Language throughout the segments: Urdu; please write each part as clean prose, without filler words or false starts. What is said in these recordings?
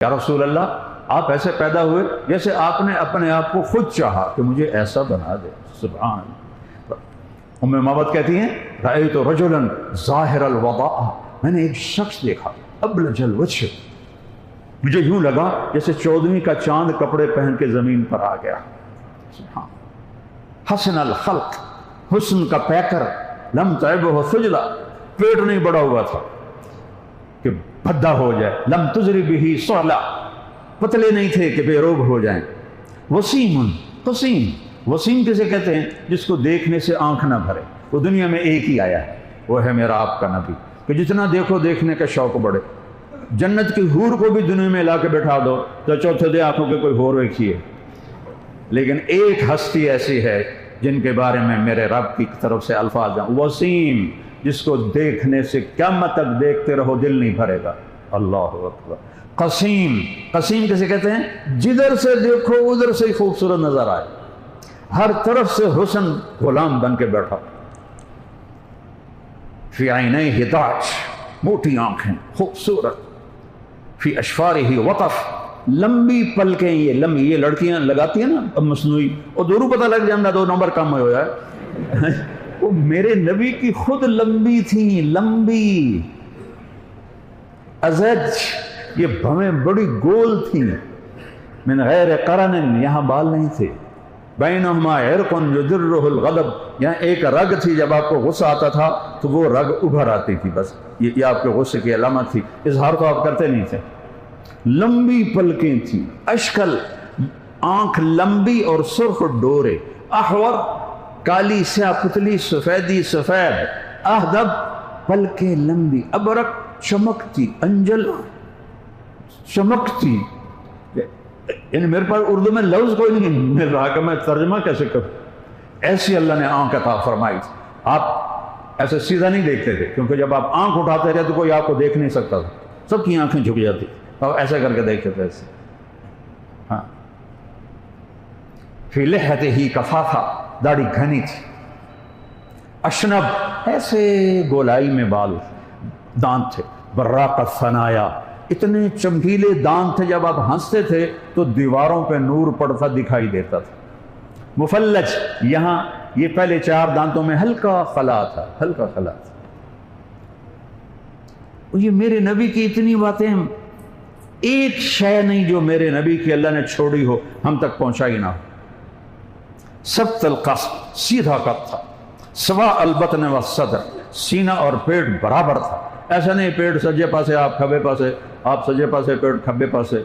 یا رسول اللہ آپ ایسے پیدا ہوئے جیسے آپ نے اپنے آپ کو خود چاہا کہ مجھے ایسا بنا دے. سبحان اللہ. ام معبد کہتی ہیں رأیت رجلا ظاہر الوضاء، میں نے ایک شخص دیکھا ابلج الوجہ، مجھے یوں لگا جیسے 14ویں کا چاند کپڑے پہن کے زمین پر آ گیا. سبحان. حسن الخلق، حسن کا پیکر، لم تعبہ سجلا، پیٹ نہیں بڑا ہوا تھا کہ بھدا ہو جائے، لم تجری بہ صعلا، پتلے نہیں تھے کہ بے روب ہو جائیں. وسیم قسیم، وسیم کسے کہتے ہیں؟ جس کو دیکھنے سے آنکھ نہ بھرے. وہ دنیا میں ایک ہی آیا ہے، وہ ہے میرا آپ کا نبی، کہ جتنا دیکھو دیکھنے کا شوق بڑھے. جنت کی حور کو بھی دنیا میں لا کے بٹھا دو تو چوتھے دے آنکھوں کے کوئی حور ایک ہی ہے. لیکن ایک ہستی ایسی ہے جن کے بارے میں میرے رب کی طرف سے الفاظ ہیں، وسیم، جس کو دیکھنے سے قیامت تک دیکھتے رہو دل نہیں بھرے گا. اللہ اکبر. قسیم، قسیم کسے کہتے ہیں؟ جدھر سے دیکھو ادھر سے ہی خوبصورت نظر آئے، ہر طرف سے حسن غلام بن کے بیٹھا. فی عینیہ ہداج، موٹی آنکھیں، خوبصورت. فی اشفارہ وطف، لمبی پلکیں. یہ لمبی، یہ لڑکیاں لگاتی ہیں نا اب مصنوعی، اور دورو پتہ لگ جاندہ 2 نمبر کم ہو جائے. وہ میرے نبی کی خود لمبی تھیں، لمبی. ازج، یہ بھویں بڑی گول تھیں. من غیر قرن، یہاں بال نہیں تھے. بینہما عرق یدرہ الغضب، یہاں ایک رگ تھی، جب آپ کو غصہ آتا تھا تو وہ رگ ابھر آتی تھی. بس یہ آپ کے غصے کی علامت تھی، اظہار تو آپ کرتے نہیں تھے. لمبی پلکیں تھیں. اشکل، آنکھ لمبی اور سرخ ڈورے. احور، کالی سیاہ پتلی، سفیدی سفید. اہدب، پلکیں لمبی. ابرق، چمکتی. انجل، چمکتی. یعنی میرے پاس اردو میں لفظ کوئی نہیں مل رہا کہ میں ترجمہ کیسے کروں. ایسی اللہ نے آنکھ عطا فرمائی. آپ ایسے سیدھا نہیں دیکھتے تھے، کیونکہ جب آپ آنکھ اٹھاتے رہے تو کوئی آپ کو دیکھ نہیں سکتا تھا، سب کی آنکھیں جھک جاتی. آپ ایسے کر کے دیکھتے تھے ایسے. ہاں. فی لحیتہ کفافہ، داڑھی گھنی تھی. اشنب، ایسے گولائی میں بال، دانت تھے. براق الثنایا، اتنے چمکیلے دانت تھے جب آپ ہنستے تھے تو دیواروں پہ نور پڑتا دکھائی دیتا تھا. مفلج، یہاں یہ پہلے 4 دانتوں میں ہلکا خلا تھا، ہلکا خلا تھا. یہ میرے نبی کی اتنی باتیں، ایک شے نہیں جو میرے نبی کی اللہ نے چھوڑی ہو ہم تک پہنچائی نہ ہو. سبت القصد، سیدھا قد تھا. سوا البطن والصدر، سینہ اور پیٹ برابر تھا. ایسا نہیں پیٹ سجے پاسے آپ کھبے پاسے، آپ سجے پاسے پیٹ کھبے پاسے.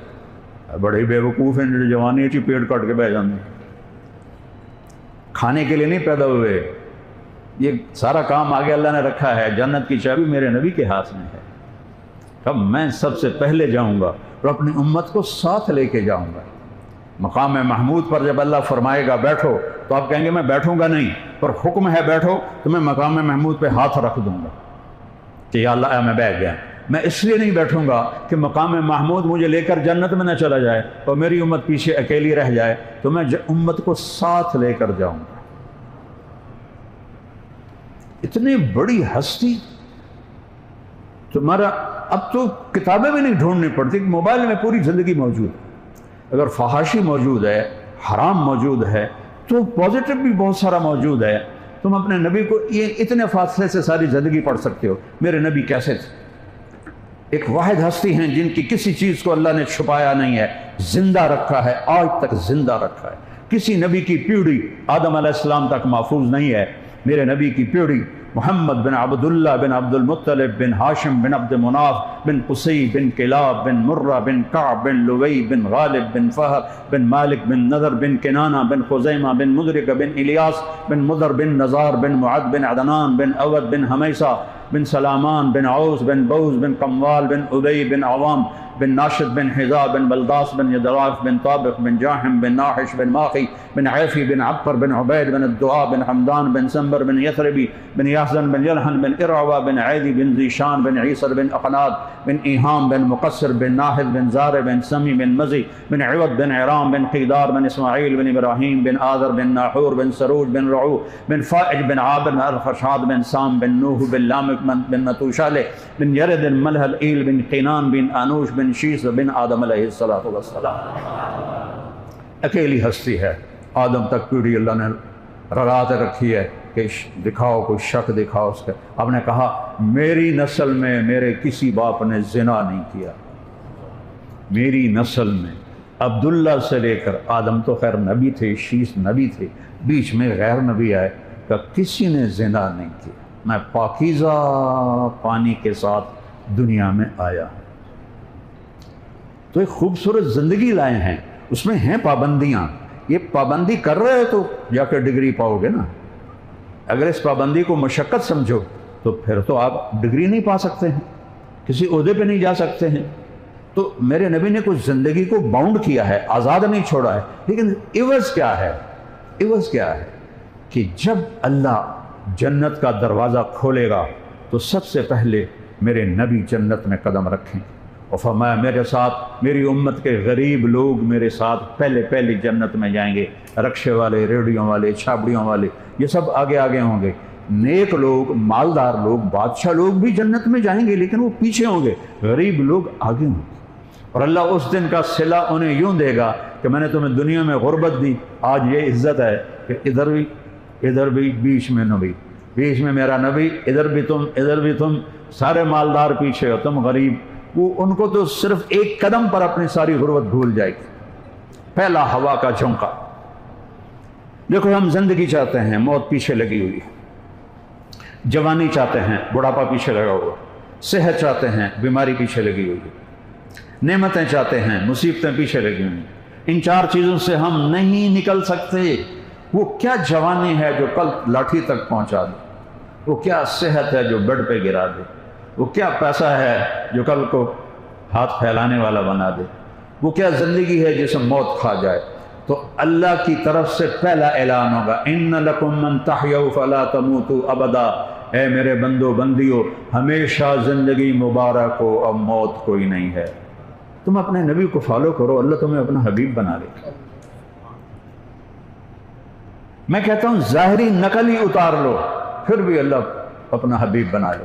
بڑے بے وقوف ہیں جو جوانی چی پیٹ کٹ کے بہ جانے. کھانے کے لیے نہیں پیدا ہوئے، یہ سارا کام آگے اللہ نے رکھا ہے. جنت کی چابی میرے نبی کے ہاتھ میں ہے. اب میں سب سے پہلے جاؤں گا اور اپنی امت کو ساتھ لے کے جاؤں گا. مقام محمود پر جب اللہ فرمائے گا بیٹھو تو آپ کہیں گے میں بیٹھوں گا نہیں، پر حکم ہے بیٹھو تو میں مقام محمود پہ ہاتھ رکھ دوں گا کہ یا اللہ میں بیٹھ گیا. میں اس لیے نہیں بیٹھوں گا کہ مقام محمود مجھے لے کر جنت میں نہ چلا جائے اور میری امت پیچھے اکیلی رہ جائے، تو میں امت کو ساتھ لے کر جاؤں گا. اتنی بڑی ہستی تمہارا. اب تو کتابیں بھی نہیں ڈھونڈنی پڑتی، موبائل میں پوری زندگی موجود ہے. اگر فحاشی موجود ہے، حرام موجود ہے، تو پازیٹو بھی بہت سارا موجود ہے. تم اپنے نبی کو یہ اتنے فاصلے سے ساری زندگی پڑھ سکتے ہو. میرے نبی کیسے تھے؟ ایک واحد ہستی ہیں جن کی کسی چیز کو اللہ نے چھپایا نہیں ہے، زندہ رکھا ہے، آج تک زندہ رکھا ہے. کسی نبی کی پیڑھی آدم علیہ السلام تک محفوظ نہیں ہے. میرے نبی کی پیڑھی محمد بن عبداللہ بن عبد المطلب بن ہاشم بن عبد مناف بن قصی بن کلاب بن مرہ بن کعب بن لوی بن غالب بن فہر بن مالک بن نذر بن کنانہ بن خزیمہ بن مدرک بن الیاس بن مدر بن نزار بن معد بن عدنان بن اود بن حمیسہ بن سلامان بن عوس بن بوز بن قموال بن عبی بن عوام بن ناشد بن حذا بن بلداس بن یدراف بن طابق بن جاحم بن ناحش بن ماخی بن عیفی بن عبقر بن عبید بن الدعاء بن حمدان بن سنبر بن یثربی بن یحزن بن یلحن بن ارعوہ بن عیدی بن ذیشان بن عیسر بن اقناد بن ایہام بن مقصر بن ناحد بن زار بن سمی بن مزی بن عوض بن عرام بن قیدار بن اسماعیل بن ابراہیم بن آذر بن ناحور بن سروج بن رعو بن فائج بن عابر بن الخشاد بن سام بن نوح بن لامک بن متوشالہ بن یرد بن ملح الایل بن قینان بن آنوش بن بن شیث بن آدم علیہ السلام، اکیلی ہستی ہے، آدم تک پیڑھی اللہ نے رگات رکھی ہے کہ دکھاؤ کوئی شک دکھاؤ اس کا۔ آپ نے کہا میری نسل میں میرے کسی باپ نے زنا نہیں کیا، میری نسل میں عبداللہ سے لے کر آدم تو خیر نبی تھے، شیث نبی تھے، بیچ میں غیر نبی آئے کہ کسی نے زنا نہیں کیا، میں پاکیزہ پانی کے ساتھ دنیا میں آیا۔ تو ایک خوبصورت زندگی لائے ہیں، اس میں ہیں پابندیاں، یہ پابندی کر رہے تو جا کے ڈگری پاؤ گے نا، اگر اس پابندی کو مشقت سمجھو تو پھر تو آپ ڈگری نہیں پا سکتے ہیں، کسی عہدے پہ نہیں جا سکتے ہیں۔ تو میرے نبی نے کچھ زندگی کو باؤنڈ کیا ہے، آزاد نہیں چھوڑا ہے، لیکن عوض کیا ہے؟ عوض کیا ہے کہ جب اللہ جنت کا دروازہ کھولے گا تو سب سے پہلے میرے نبی جنت میں قدم رکھیں، اور فرمایا میرے ساتھ میری امت کے غریب لوگ میرے ساتھ پہلے جنت میں جائیں گے، رکشے والے، ریڑھیوں والے، چھابڑیوں والے، یہ سب آگے آگے ہوں گے، نیک لوگ، مالدار لوگ، بادشاہ لوگ بھی جنت میں جائیں گے لیکن وہ پیچھے ہوں گے، غریب لوگ آگے ہوں گے۔ اور اللہ اس دن کا صلہ انہیں یوں دے گا کہ میں نے تمہیں دنیا میں غربت دی، آج یہ عزت ہے کہ ادھر بھی بیچ میں نبی، بیچ میں میرا نبی، ادھر بھی تم سارے مالدار پیچھے ہو، تم غریب۔ وہ ان کو تو صرف ایک قدم پر اپنی ساری غربت بھول جائے گی۔ پہلا ہوا کا جھونکا۔ دیکھو ہم زندگی چاہتے ہیں، موت پیچھے لگی ہوئی ہے، جوانی چاہتے ہیں، بڑھاپا پیچھے لگا ہوا، صحت چاہتے ہیں، بیماری پیچھے لگی ہوئی ہے، نعمتیں چاہتے ہیں، مصیبتیں پیچھے لگی ہوئی ہیں۔ ان چار چیزوں سے ہم نہیں نکل سکتے۔ وہ کیا جوانی ہے جو کل لاٹھی تک پہنچا دے، وہ کیا صحت ہے جو بیڈ پہ گرا دے، وہ کیا پیسہ ہے جو کل کو ہاتھ پھیلانے والا بنا دے، وہ کیا زندگی ہے جسے موت کھا جائے۔ تو اللہ کی طرف سے پہلا اعلان ہوگا، ان لکم من تحیوا فلا تموتوا ابدا، اے میرے بندو بندیو ہمیشہ زندگی مبارک ہو، اب موت کوئی نہیں ہے۔ تم اپنے نبی کو فالو کرو، اللہ تمہیں اپنا حبیب بنا لے۔ میں کہتا ہوں ظاہری نقل ہی اتار لو، پھر بھی اللہ اپنا حبیب بنا لے۔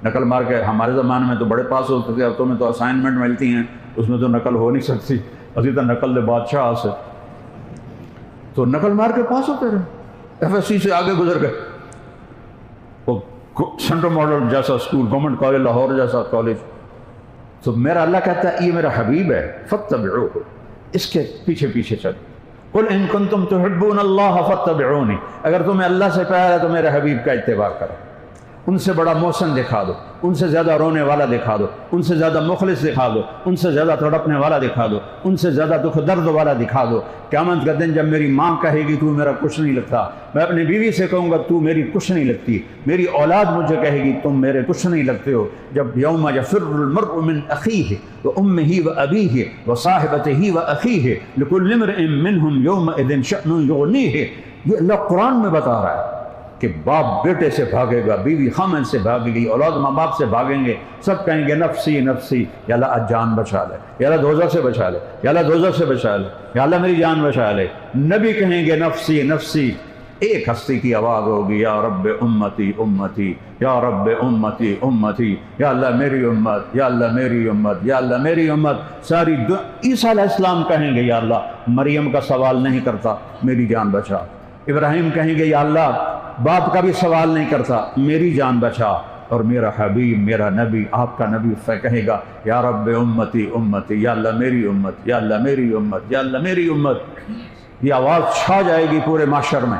نقل مار کے ہمارے زمانے میں تو بڑے پاس ہوتے تھے، اب تمہیں تو اسائنمنٹ ملتی ہیں، اس میں تو نقل ہو نہیں سکتی، اسی طرح نقل دے بادشاہ سے تو نقل مار کے پاس ہوتے رہے، ایف ایس سی سے آگے گزر گئے، وہ سینٹرل ماڈل جیسا اسکول، گورنمنٹ کالج لاہور جیسا کالج۔ تو میرا اللہ کہتا ہے یہ میرا حبیب ہے، فاتبعوہ، اس کے پیچھے پیچھے چلو۔ قل ان کنتم تحبون اللہ فاتبعونی، اگر تمہیں اللہ سے پیار ہے تو میرے حبیب کا اتباع کرو۔ ان سے بڑا محسن دکھا دو، ان سے زیادہ رونے والا دکھا دو، ان سے زیادہ مخلص دکھا دو، ان سے زیادہ تڑپنے والا دکھا دو، ان سے زیادہ دکھ درد والا دکھا دو۔ قیامت کا دن جب میری ماں کہے گی تو میرا کچھ نہیں لگتا، میں اپنی بیوی سے کہوں گا تو میری کچھ نہیں لگتی، میری اولاد مجھے کہے گی تم میرے کچھ نہیں لگتے ہو، جب یوم یفر المرء من اخیہ وامہ وابیہ وصاحبتہ واخیہ لکل امرئ منہم یومئذ شأن یغنیہ، یہ اللہ قرآن میں بتا رہا ہے کہ باپ بیٹے سے بھاگے گا، بیوی خامن سے بھاگے گی، اولاد ماں باپ سے بھاگیں گے، سب کہیں گے نفسی نفسی، یا اللہ آج جان بچا لے، یا اللہ دوزخ سے بچا لے، یا اللہ دوزخ سے بچا لے، یا اللہ میری جان بچا لے۔ نبی کہیں گے نفسی نفسی، ایک ہستی کی آواز ہوگی یا رب امتی امتی، یا رب امتی امتی، یا اللہ میری امت، یا اللہ میری امت، یا اللہ میری امت۔ ساری عیسیٰ علیہ السلام کہیں گے یا اللہ مریم کا سوال نہیں کرتا، میری جان بچا۔ ابراہیم کہیں گے یا اللہ باپ کا بھی سوال نہیں کرتا، میری جان بچا۔ اور میرا حبیب، میرا نبی، آپ کا نبی کہے گا یا رب امتی امتی، یا اللہ میری امت، یا اللہ میری امت، یا اللہ میری امت۔ یہ آواز چھا جائے گی پورے معاشر میں،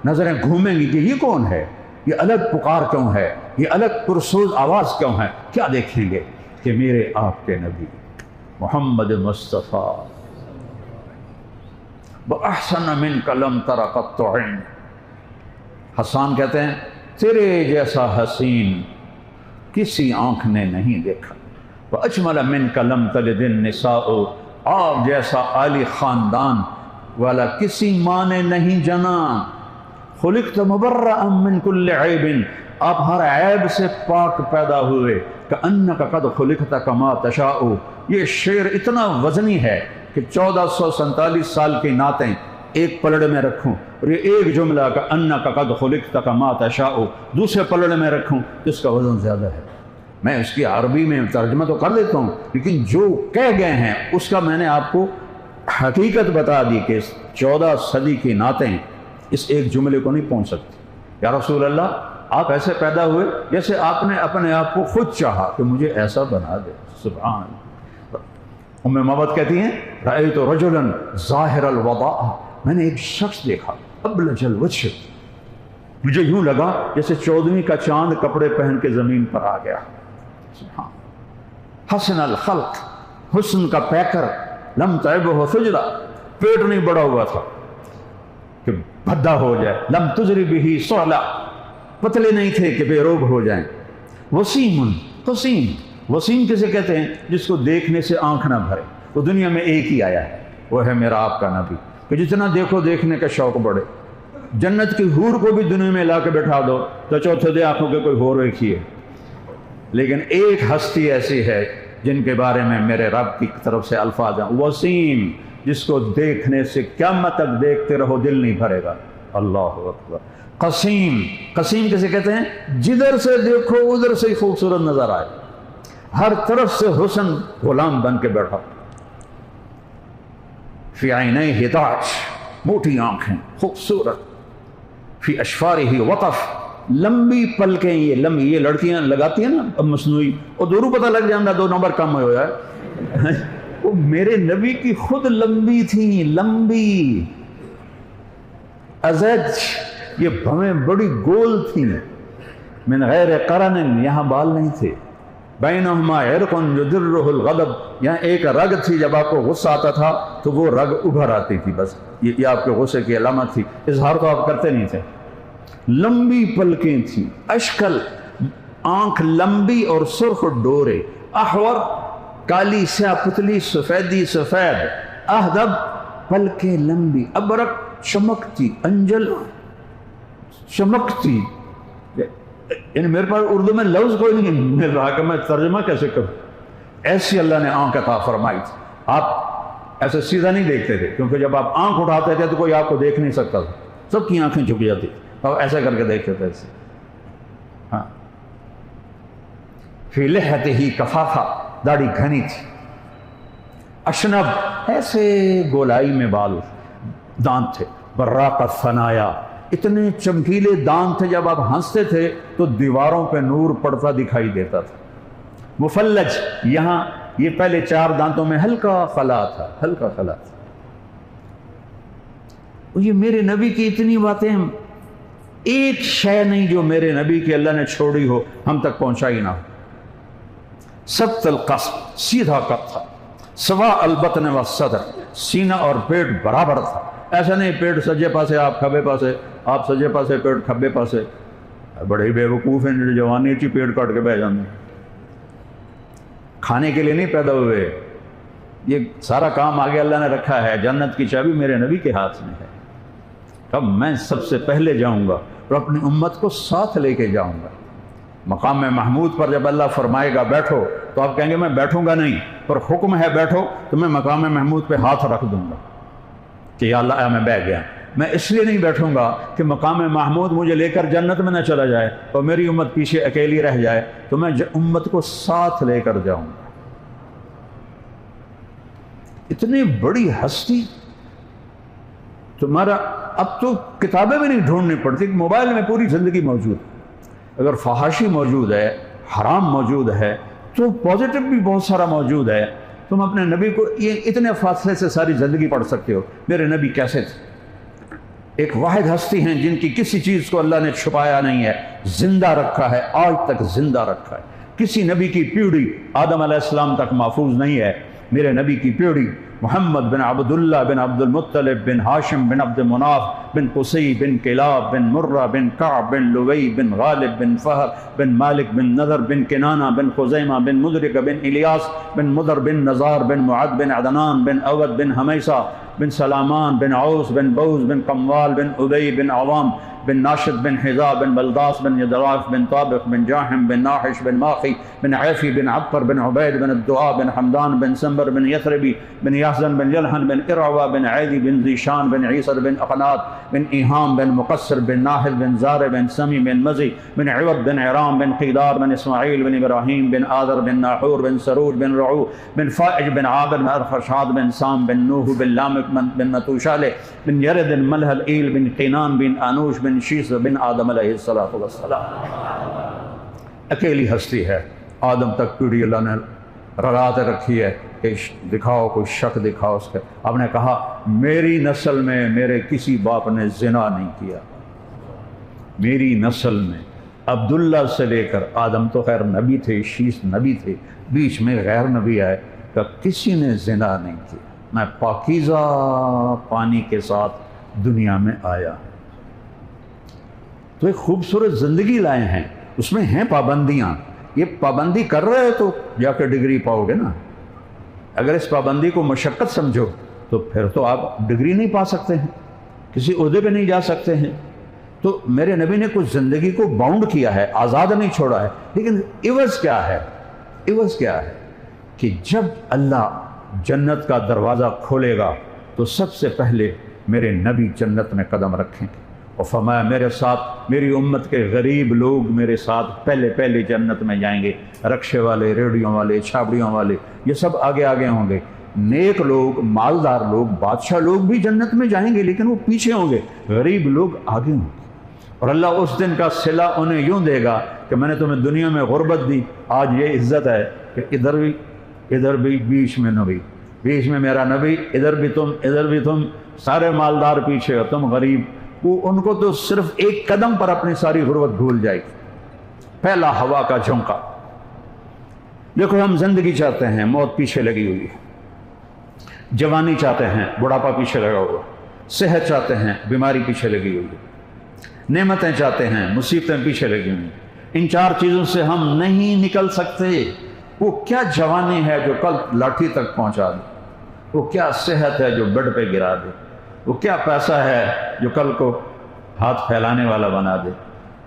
نظریں گھومیں گی کہ یہ کون ہے، یہ الگ پکار کیوں ہے، یہ الگ پرسوز آواز کیوں ہے؟ کیا دیکھیں گے کہ میرے آپ کے نبی محمد مصطفیٰ بأحسن منک لم تر قط عین۔ حسان کہتے ہیں تیرے جیسا حسین کسی آنکھ نے نہیں دیکھا، وأجمل منک لم تلد النساء، آپ جیسا عالی خاندان والا کسی ماں نے نہیں جنا۔ خلقت مبرأ من کل عیب، آپ ہر عیب سے پاک پیدا ہوئے۔ کأنک قد خلقت کما تشاء، یہ شعر اتنا وزنی ہے کہ 1447 سال کی نعتیں ایک پلڑے میں رکھوں اور یہ ایک جملہ کأنک قد خلقت کما تشاء دوسرے پلڑے میں رکھوں، اس کا وزن زیادہ ہے۔ میں اس کی عربی میں ترجمہ تو کر دیتا ہوں، لیکن جو کہہ گئے ہیں اس کا میں نے آپ کو حقیقت بتا دی کہ 14 صدی کی نعتیں اس ایک جملے کو نہیں پہنچ سکتی۔ یا رسول اللہ، آپ ایسے پیدا ہوئے جیسے آپ نے اپنے آپ کو خود چاہا کہ مجھے ایسا بنا دے۔ سبحان اللہ۔ ام محمد کہتی ہیں رأیت رجلا ظاہر الوضاء، میں نے ایک شخص دیکھا ابلج الوجہ، مجھے یوں لگا جیسے 14ویں کا چاند کپڑے پہن کے زمین پر آ گیا۔ سبحان۔ حسن الخلق، حسن کا پیکر، لم تعبہ سجدہ، پیٹ نہیں بڑا ہوا تھا کہ بھدا ہو جائے، لم تجری بہ صعلا، پتلے نہیں تھے کہ بے روب ہو جائیں۔ وسیم قسیم، وسیم کسے کہتے ہیں؟ جس کو دیکھنے سے آنکھ نہ بھرے۔ وہ دنیا میں ایک ہی آیا ہے، وہ ہے میرا آپ کا نبی، کہ جتنا دیکھو دیکھنے کا شوق بڑھے۔ جنت کی حور کو بھی دنیا میں لا کے بٹھا دو تو چوتھے دے آنکھوں کے کوئی اور ایک ہی ہے، لیکن ایک ہستی ایسی ہے جن کے بارے میں میرے رب کی طرف سے الفاظ ہیں، وسیم، جس کو دیکھنے سے قیامت تک دیکھتے رہو دل نہیں بھرے گا۔ اللہ اکبر۔ قسیم، قسیم کسے کہتے ہیں؟ جدھر سے دیکھو ادھر سے ہی خوبصورت نظر آئے، ہر طرف سے حسن غلام بن کے بیٹھا۔ فی عینیہ ہداج، موٹی آنکھیں، خوبصورت۔ فی اشفارہ وطف، لمبی پلکیں، یہ لڑکیاں لگاتی ہیں نا اب مصنوعی، اور دورو پتہ لگ جاندہ 2 نمبر کم ہو جائے۔ وہ میرے نبی کی خود لمبی تھی، لمبی ازج، یہ بھویں بڑی گول تھیں، من غیر قرن، یہاں بال نہیں تھے، بینہما عرق یدرہ الغضب، یہاں ایک رگ تھی، جب آپ کو غصہ آتا تھا تو وہ رگ ابھر آتی تھی، بس یہ آپ کے غصے کی علامت تھی، اظہار تو آپ کرتے نہیں تھے۔ لمبی پلکیں تھیں، اشکل، آنکھ لمبی اور سرخ ڈورے، احور، کالی سیاہ پتلی، سفیدی سفید، اہدب، پلکیں لمبی، ابرق، چمکتی، انجل، چمکتی۔ یعنی میرے پاس اردو میں لفظ کوئی نہیں مل رہا کہ میں ترجمہ کیسے کروں، ایسی اللہ نے آنکھ عطا فرمائی تھی۔ آپ ایسے سیدھا نہیں دیکھتے تھے، کیونکہ جب آپ آنکھ اٹھاتے تھے تو کوئی آپ کو دیکھ نہیں سکتا تھا، سب کی آنکھیں جھک جاتی، اور ایسا کر کے دیکھتے تھے ایسے۔ ہاں، فی لحیتہ کفافہ، داڑھی گھنی تھی۔ اشنب، ایسے گولائی میں بال، دانت تھے۔ براق الثنایا، اتنے چمکیلے دانت تھے جب آپ ہنستے تھے تو دیواروں پہ نور پڑتا دکھائی دیتا تھا۔ مفلج، یہاں یہ پہلے 4 دانتوں میں ہلکا خلا تھا، ہلکا خلا تھا۔ یہ میرے نبی کی اتنی باتیں، ایک شے نہیں جو میرے نبی کی اللہ نے چھوڑی ہو ہم تک پہنچائی نہ ہو۔ سبت القصب، سیدھا قد تھا۔ سوا البطن والصدر، سینہ اور پیٹ برابر تھا، ایسا نہیں پیٹ سجے پاسے آپ کھبے پاسے، آپ سجے پاسے پیٹ کھبے پاسے۔ بڑے ہی بے وقوف ہیں جو جوانی چی پیٹ کاٹ کے بہ جانے، کھانے کے لیے نہیں پیدا ہوئے۔ یہ سارا کام آگے اللہ نے رکھا ہے، جنت کی چابی میرے نبی کے ہاتھ میں ہے۔ اب میں سب سے پہلے جاؤں گا اور اپنی امت کو ساتھ لے کے جاؤں گا۔ مقام محمود پر جب اللہ فرمائے گا بیٹھو تو آپ کہیں گے میں بیٹھوں گا نہیں، پر حکم ہے بیٹھو تو میں مقام محمود پہ ہاتھ رکھ دوں گا کہ یا اللہ میں بیٹھ گیا۔ میں اس لیے نہیں بیٹھوں گا کہ مقام محمود مجھے لے کر جنت میں نہ چلا جائے اور میری امت پیچھے اکیلی رہ جائے، تو میں امت کو ساتھ لے کر جاؤں گا۔ اتنی بڑی ہستی تمہارا، اب تو کتابیں بھی نہیں ڈھونڈنی پڑتی، موبائل میں پوری زندگی موجود ہے۔ اگر فحاشی موجود ہے، حرام موجود ہے، تو پازیٹو بھی بہت سارا موجود ہے۔ تم اپنے نبی کو یہ اتنے فاصلے سے ساری زندگی پڑھ سکتے ہو، میرے نبی کیسے تھے؟ ایک واحد ہستی ہیں جن کی کسی چیز کو اللہ نے چھپایا نہیں ہے، زندہ رکھا ہے، آج تک زندہ رکھا ہے۔ کسی نبی کی پیڑھی آدم علیہ السلام تک محفوظ نہیں ہے، میرے نبی کی پیڑھی محمد بن عبداللہ بن عبد المطلب بن ہاشم بن عبد مناف بن قصی بن کلاب بن مرہ بن کعب بن لوی بن غالب بن فہر بن مالک بن نذر بن کنانہ بن خزیمہ بن مدرک بن الیاس بن مدر بن نزار بن معد بن عدنان بن اود بن حمیسہ بن سلامان بن عوس بن بوز بن قموال بن ابی بن عوام بن ناشد بن حذا بن بلداس بن یدراف بن طابق بن جاحم بن ناحش بن ماخی بن عیفی بن عبقر بن عبید بن الدعاء بن حمدان بن سنبر بن یثربی بن یحزن بن یلحن بن ارعوہ بن عیدی بن ذیشان بن عیسر بن اقنات بن ایہام بن مقصر بن ناحل بن زار بن سمی بن مزی بن عوض بن عرام بن قیدار بن اسماعیل بن ابراہیم بن آذر بن ناحور بن سروج بن رعو بن فائج بن عابر بن ارفشاد بن سام بن نوح بن لامک بن نتوشالہ بن یرد بن ملحل ایل بن قینان بن آنوش بن شیس بن آدم علیہ السلام۔ اکیلی ہستی ہے، آدم تک پیڑھی اللہ نے رگات رکھی ہے کہ دکھاؤ کوئی شک دکھاؤ اس کے۔ آپ نے کہا میری نسل میں میرے کسی باپ نے زنا نہیں کیا، میری نسل میں عبداللہ سے لے کر آدم تو خیر نبی تھے، شیس نبی تھے، بیچ میں غیر نبی آئے کہ کسی نے زنا نہیں کیا، میں پاکیزہ پانی کے ساتھ دنیا میں آیا۔ تو ایک خوبصورت زندگی لائے ہیں، اس میں ہیں پابندیاں، یہ پابندی کر رہے تو جا کے ڈگری پاؤ گے نا۔ اگر اس پابندی کو مشقت سمجھو تو پھر تو آپ ڈگری نہیں پا سکتے ہیں، کسی عہدے پہ نہیں جا سکتے ہیں۔ تو میرے نبی نے کچھ زندگی کو باؤنڈ کیا ہے، آزاد نہیں چھوڑا ہے، لیکن عوض کیا ہے؟ عوض کیا ہے کہ جب اللہ جنت کا دروازہ کھولے گا تو سب سے پہلے میرے نبی جنت میں قدم رکھیں گے، اور فرمایا میرے ساتھ میری امت کے غریب لوگ میرے ساتھ پہلے جنت میں جائیں گے، رکشے والے، ریڑھیوں والے، چھابڑیوں والے، یہ سب آگے آگے ہوں گے۔ نیک لوگ، مالدار لوگ، بادشاہ لوگ بھی جنت میں جائیں گے لیکن وہ پیچھے ہوں گے، غریب لوگ آگے ہوں گے۔ اور اللہ اس دن کا صلہ انہیں یوں دے گا کہ میں نے تمہیں دنیا میں غربت دی، آج یہ عزت ہے کہ ادھر بھی بیچ میں نبی، بیچ میں میرا نبی، ادھر بھی تم، سارے مالدار پیچھے ہو، تم غریب۔ وہ ان کو تو صرف ایک قدم پر اپنی ساری غربت بھول جائے گی۔ پہلا ہوا کا جھونکا۔ دیکھو ہم زندگی چاہتے ہیں، موت پیچھے لگی ہوئی ہے، جوانی چاہتے ہیں، بڑھاپا پیچھے لگا ہوا، صحت چاہتے ہیں، بیماری پیچھے لگی ہوئی ہے، نعمتیں چاہتے ہیں، مصیبتیں پیچھے لگی ہوئی ہیں۔ ان چار چیزوں سے ہم نہیں نکل سکتے۔ وہ کیا جوانی ہے جو کل لاٹھی تک پہنچا دے، وہ کیا صحت ہے جو بیڈ پہ گرا دے، وہ کیا پیسہ ہے جو کل کو ہاتھ پھیلانے والا بنا دے،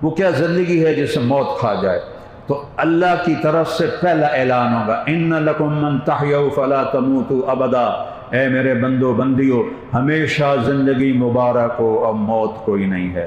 وہ کیا زندگی ہے جس سے موت کھا جائے۔ تو اللہ کی طرف سے پہلا اعلان ہوگا، ان لکم من تحیوا فلا تموتوا ابدا، اے میرے بندو بندیو ہمیشہ زندگی مبارک ہو، اب موت کوئی نہیں ہے۔